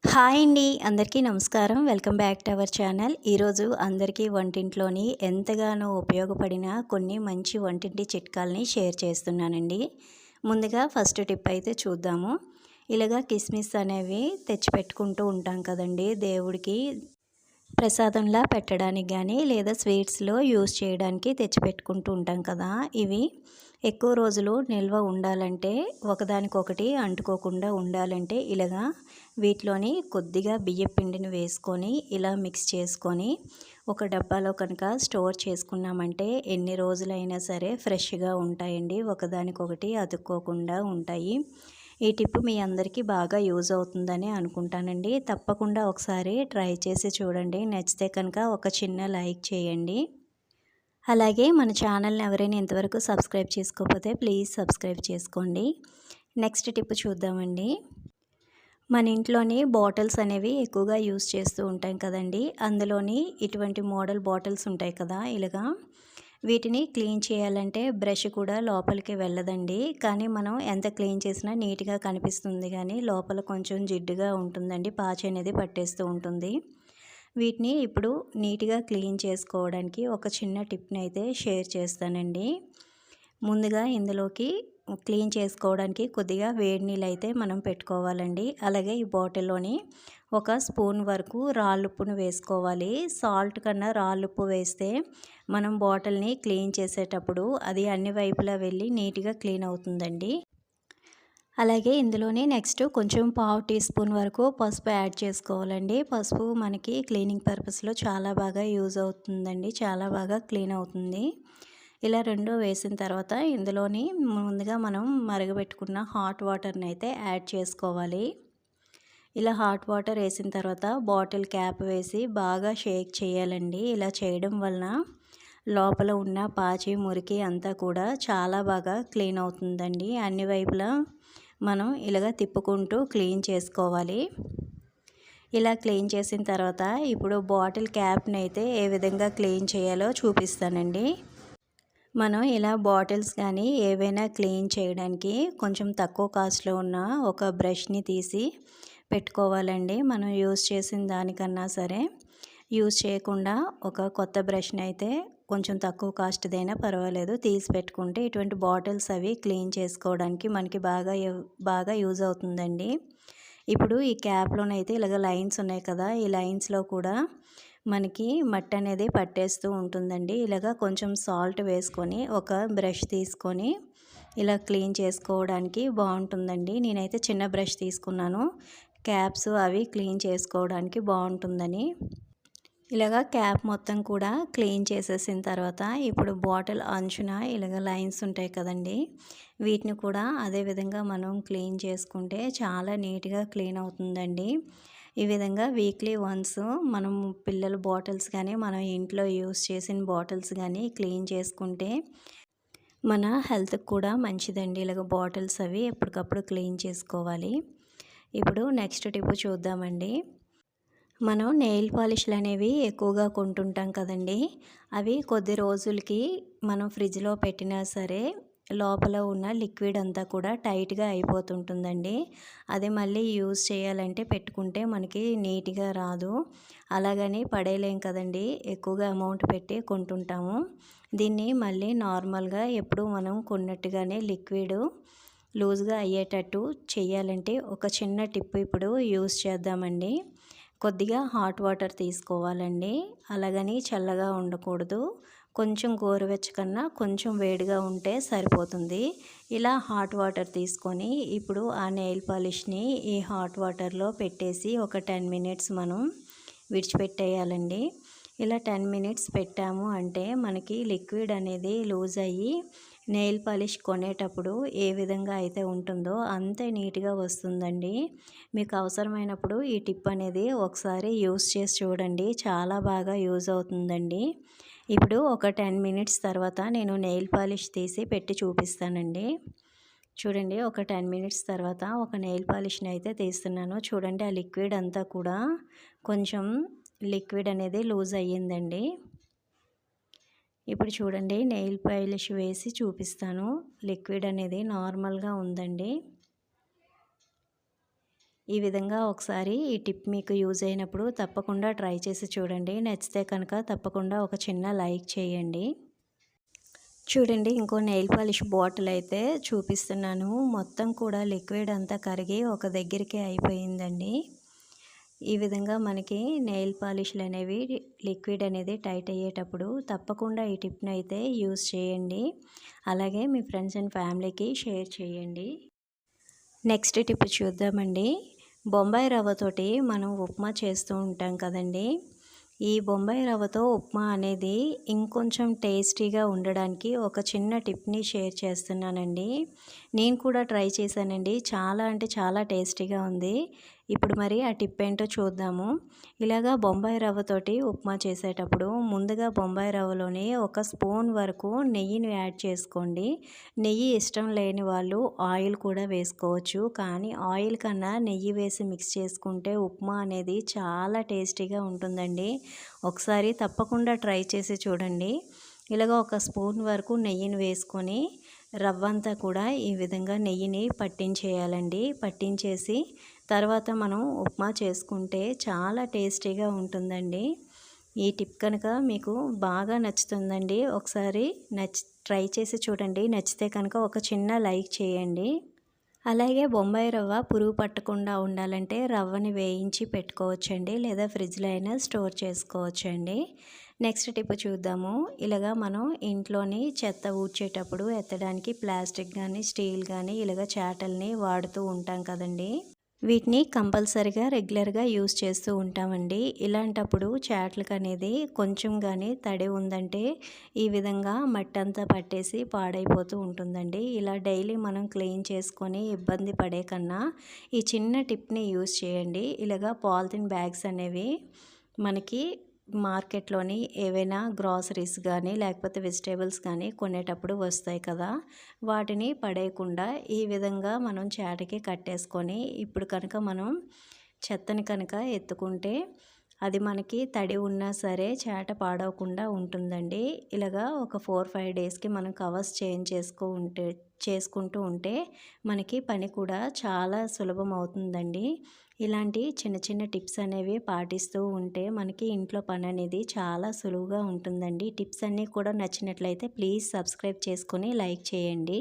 Hi అండి, అందరికీ నమస్కారం. Welcome back to our channel. ఈరోజు అందరికీ వంటింట్లోని ఎంతగానో ఉపయోగపడిన కొన్ని మంచి వంటింటి చిట్కాలని షేర్ చేస్తున్నానండి. ముందుగా ఫస్ట్ టిప్ అయితే చూద్దాము. ఇలాగా కిస్మిస్ అనేవి తెచ్చిపెట్టుకుంటూ ఉంటాం కదండి దేవుడికి ప్రసాదంలా పెట్టడానికి కానీ లేదా స్వీట్స్లో యూస్ చేయడానికి తెచ్చిపెట్టుకుంటూ ఉంటాం కదా. ఇవి ఎక్కువ రోజులు నిల్వ ఉండాలంటే, ఒకదానికొకటి అంటుకోకుండా ఉండాలంటే ఇలాగా వీటిలోని కొద్దిగా బియ్యం పిండిని వేసుకొని ఇలా మిక్స్ చేసుకొని ఒక డబ్బాలో కనుక స్టోర్ చేసుకున్నామంటే ఎన్ని రోజులైనా సరే ఫ్రెష్గా ఉంటాయండి. ఒకదానికొకటి అతుక్కోకుండా ఉంటాయి. ఈ టిప్ మీ అందరికీ బాగా యూజ్ అవుతుందని అనుకుంటానండి. తప్పకుండా ఒకసారి ట్రై చేసి చూడండి. నచ్చితే కనుక ఒక చిన్న లైక్ చేయండి. అలాగే మన ఛానల్ని ఎవరైనా ఇంతవరకు సబ్స్క్రైబ్ చేసుకోకపోతే ప్లీజ్ సబ్స్క్రైబ్ చేసుకోండి. నెక్స్ట్ టిప్ చూద్దామండి. మన ఇంట్లోని బాటిల్స్ అనేవి ఎక్కువగా యూజ్ చేస్తూ ఉంటాం కదండి. అందులోని ఇటువంటి మోడల్ బాటిల్స్ ఉంటాయి కదా. ఇలాగా వీటిని క్లీన్ చేయాలంటే బ్రష్ కూడా లోపలికి వెళ్ళదండి. కానీ మనం ఎంత క్లీన్ చేసినా నీట్గా కనిపిస్తుంది, కానీ లోపల కొంచెం జిడ్డుగా ఉంటుందండి. పాచి అనేది పట్టేస్తూ ఉంటుంది. వీటిని ఇప్పుడు నీట్గా క్లీన్ చేసుకోవడానికి ఒక చిన్న టిప్ని అయితే షేర్ చేస్తానండి. ముందుగా ఇందులోకి క్లీన్ చేసుకోవడానికి కొద్దిగా వేడి నీళ్ళు అయితే మనం పెట్టుకోవాలండి. అలాగే ఈ బాటిల్లోని ఒక స్పూన్ వరకు రాళ్ళుప్పును వేసుకోవాలి. సాల్ట్ కన్నా రాళ్ళుప్పు వేస్తే మనం బాటిల్ని క్లీన్ చేసేటప్పుడు అది అన్ని వైపులా వెళ్ళి నీట్గా క్లీన్ అవుతుందండి. అలాగే ఇందులోనే నెక్స్ట్ కొంచెం పావు టీ స్పూన్ వరకు పసుపు యాడ్ చేసుకోవాలండి. పసుపు మనకి క్లీనింగ్ పర్పస్లో చాలా బాగా యూజ్ అవుతుందండి. చాలా బాగా క్లీన్ అవుతుంది. ఇలా రెండు వేసిన తర్వాత ఇందులోని ముందుగా మనం మరగబెట్టుకున్న హాట్ వాటర్ని అయితే యాడ్ చేసుకోవాలి. ఇలా హాట్ వాటర్ వేసిన తర్వాత బాటిల్ క్యాప్ వేసి బాగా షేక్ చేయాలండి. ఇలా చేయడం వలన లోపల ఉన్న పాచి మురికి అంతా కూడా చాలా బాగా క్లీన్ అవుతుందండి. అన్ని వైపులా మనం ఇలాగ తిప్పుకుంటూ క్లీన్ చేసుకోవాలి. ఇలా క్లీన్ చేసిన తర్వాత ఇప్పుడు బాటిల్ క్యాప్ని అయితే ఏ విధంగా క్లీన్ చేయాలో చూపిస్తానండి. మనం ఇలా బాటిల్స్ కానీ ఏవైనా క్లీన్ చేయడానికి కొంచెం తక్కువ కాస్ట్లో ఉన్న ఒక బ్రష్ని తీసి పెట్టుకోవాలండి. మనం యూజ్ చేసిన దానికన్నా సరే యూజ్ చేయకుండా ఒక కొత్త బ్రష్ని అయితే కొంచెం తక్కువ కాస్ట్దైనా పర్వాలేదు తీసి పెట్టుకుంటే ఇటువంటి బాటిల్స్ అవి క్లీన్ చేసుకోవడానికి మనకి బాగా యూజ్ అవుతుందండి. ఇప్పుడు ఈ క్యాప్లోనైతే ఇలాగ లైన్స్ ఉన్నాయి కదా, ఈ లైన్స్లో కూడా మనకి మట్టి అనేది పట్టేస్తూ ఉంటుందండి. ఇలాగ కొంచెం సాల్ట్ వేసుకొని ఒక బ్రష్ తీసుకొని ఇలా క్లీన్ చేసుకోవడానికి బాగుంటుందండి. నేనైతే చిన్న బ్రష్ తీసుకున్నాను, క్యాప్స్ అవి క్లీన్ చేసుకోవడానికి బాగుంటుందని. ఇలాగ క్యాప్ మొత్తం కూడా క్లీన్ చేసేసిన తర్వాత ఇప్పుడు బాటిల్ అంచున ఇలాగ లైన్స్ ఉంటాయి కదండి, వీటిని కూడా అదే విధంగా మనం క్లీన్ చేసుకుంటే చాలా నీట్గా క్లీన్ అవుతుందండి. ఈ విధంగా వీక్లీ వన్స్ మనం పిల్లల బాటిల్స్ కానీ మనం ఇంట్లో యూస్ చేసిన బాటిల్స్ కానీ క్లీన్ చేసుకుంటే మన హెల్త్కి కూడా మంచిదండి. ఇలాగ బాటిల్స్ అవి ఎప్పటికప్పుడు క్లీన్ చేసుకోవాలి. ఇప్పుడు నెక్స్ట్ టిప్ చూద్దామండి. మనం నెయిల్ పాలిష్లు అనేవి ఎక్కువగా కొంటుంటాం కదండి. అవి కొద్ది రోజులకి మనం ఫ్రిడ్జ్లో పెట్టినా సరే లోపల ఉన్న లిక్విడ్ అంతా కూడా టైట్గా అయిపోతుంటుందండి. అది మళ్ళీ యూజ్ చేయాలంటే పెట్టుకుంటే మనకి నీట్గా రాదు. అలాగని పడేయలేం కదండి, ఎక్కువగా అమౌంట్ పెట్టి కొంటుంటాము. దీన్ని మళ్ళీ నార్మల్గా ఎప్పుడు మనం కొన్నట్టుగానే లిక్విడ్ లూజ్గా అయ్యేటట్టు చేయాలంటే ఒక చిన్న టిప్ ఇప్పుడు యూజ్ చేద్దామండి. కొద్దిగా హాట్ వాటర్ తీసుకోవాలండి. అలాగని చల్లగా ఉండకూడదు, కొంచెం గోరువెచ్చకన్నా కొంచెం వేడిగా ఉంటే సరిపోతుంది. ఇలా హాట్ వాటర్ తీసుకొని ఇప్పుడు ఆ నెయిల్ పాలిష్ని ఈ హాట్ వాటర్లో పెట్టేసి ఒక 10 మినిట్స్ మనం విడిచిపెట్టేయాలండి. ఇలా 10 మినిట్స్ పెట్టాము అంటే మనకి లిక్విడ్ అనేది లూజ్ అయ్యి నెయిల్ పాలిష్ కొనేటప్పుడు ఏ విధంగా అయితే ఉంటుందో అంతే నీట్గా వస్తుందండి. మీకు అవసరమైనప్పుడు ఈ టిప్ అనేది ఒకసారి యూస్ చేసి చూడండి, చాలా బాగా యూజ్ అవుతుందండి. ఇప్పుడు ఒక 10 మినిట్స్ తర్వాత నేను నెయిల్ పాలిష్ తీసి పెట్టి చూపిస్తానండి. చూడండి, ఒక 10 మినిట్స్ తర్వాత ఒక నెయిల్ పాలిష్ని అయితే తీస్తున్నాను. చూడండి, ఆ లిక్విడ్ అంతా కూడా కొంచెం లిక్విడ్ అనేది లూజ్ అయ్యిందండి. ఇప్పుడు చూడండి, నెయిల్ పాలిష్ వేసి చూపిస్తాను. లిక్విడ్ అనేది నార్మల్గా ఉందండి. ఈ విధంగా ఒకసారి ఈ టిప్ మీకు యూజ్ అయినప్పుడు తప్పకుండా ట్రై చేసి చూడండి. నచ్చితే కనుక తప్పకుండా ఒక చిన్న లైక్ చేయండి. చూడండి, ఇంకో నెయిల్ పాలిష్ బాటిల్ అయితే చూపిస్తున్నాను. మొత్తం కూడా లిక్విడ్ అంతా కరిగి ఒక దగ్గరికి అయిపోయిందండి. ఈ విధంగా మనకి నెయిల్ పాలిష్లు అనేవి లిక్విడ్ అనేది టైట్ అయ్యేటప్పుడు తప్పకుండా ఈ టిప్ని అయితే యూజ్ చేయండి. అలాగే మీ ఫ్రెండ్స్ అండ్ ఫ్యామిలీకి షేర్ చేయండి. నెక్స్ట్ టిప్ చూద్దామండి. బొంబాయి రవ్వతోటి మనం ఉప్మా చేస్తూ ఉంటాం కదండి. ఈ బొంబాయి రవ్వతో ఉప్మా అనేది ఇంకొంచెం టేస్టీగా ఉండడానికి ఒక చిన్న టిప్ని షేర్ చేస్తున్నానండి. నేను కూడా ట్రై చేశానండి. చాలా అంటే చాలా టేస్టీగా ఉంది. ఇప్పుడు మరి ఆ టిప్ ఏంటో చూద్దాము. ఇలాగా బొంబాయి రవ్వతోటి ఉప్మా చేసేటప్పుడు ముందుగా బొంబాయి రవ్వలోని ఒక స్పూన్ వరకు నెయ్యిని యాడ్ చేసుకోండి. నెయ్యి ఇష్టం లేని వాళ్ళు ఆయిల్ కూడా వేసుకోవచ్చు. కానీ ఆయిల్ కన్నా నెయ్యి వేసి మిక్స్ చేసుకుంటే ఉప్మా అనేది చాలా టేస్టీగా ఉంటుందండి. ఒకసారి తప్పకుండా ట్రై చేసి చూడండి. ఇలాగ ఒక స్పూన్ వరకు నెయ్యిని వేసుకొని రవ్వంతా కూడా ఈ విధంగా నెయ్యిని పట్టించేయాలండి. పట్టించేసి తర్వాత మనం ఉప్మా చేసుకుంటే చాలా టేస్టీగా ఉంటుందండి. ఈ టిప్ కనుక మీకు బాగా నచ్చుతుందండి. ఒకసారి ట్రై చేసి చూడండి. నచ్చితే కనుక ఒక చిన్న లైక్ చేయండి. అలాగే బొంబాయి రవ్వ పురుగు పట్టకుండా ఉండాలంటే రవ్వని వేయించి పెట్టుకోవచ్చండి, లేదా ఫ్రిడ్జ్లో అయినా స్టోర్ చేసుకోవచ్చండి. నెక్స్ట్ టిప్ చూద్దాము. ఇలాగా మనం ఇంట్లోని చెత్త ఊడ్చేటప్పుడు ఎత్తడానికి ప్లాస్టిక్ కానీ స్టీల్ కానీ ఇలాగ చాటల్ని వాడుతూ ఉంటాం కదండి. వీటిని కంపల్సరిగా రెగ్యులర్గా యూస్ చేస్తూ ఉంటామండి. ఇలాంటప్పుడు చాట్లకు అనేది కొంచెం కానీ తడి ఉందంటే ఈ విధంగా మట్టంతా పట్టేసి పాడైపోతూ ఉంటుందండి. ఇలా డైలీ మనం క్లీన్ చేసుకొని ఇబ్బంది పడే కన్నా ఈ చిన్న టిప్ని యూస్ చేయండి. ఇలాగా పాలిథిన్ బ్యాగ్స్ అనేవి మనకి మార్కెట్లోని ఏవైనా గ్రాసరీస్ కానీ లేకపోతే వెజిటేబుల్స్ కానీ కొనేటప్పుడు వస్తాయి కదా, వాటిని పడేయకుండా ఈ విధంగా మనం చాటకి కట్టేసుకొని ఇప్పుడు కనుక మనం చెత్తని కనుక ఎత్తుకుంటే అది మనకి తడి ఉన్నా సరే చాట పాడవకుండా ఉంటుందండి. ఇలాగా ఒక 4-5 డేస్కి మనం కవర్స్ చేంజ్ చేసుకుంటూ ఉంటే మనకి పని కూడా చాలా సులభం అవుతుందండి. ఇలాంటి చిన్న చిన్న టిప్స్ అనేవి పాటిస్తూ ఉంటే మనకి ఇంట్లో పని అనేది చాలా సులువుగా ఉంటుందండి. టిప్స్ అన్నీ కూడా నచ్చినట్లయితే ప్లీజ్ సబ్స్క్రైబ్ చేసుకొని లైక్ చేయండి.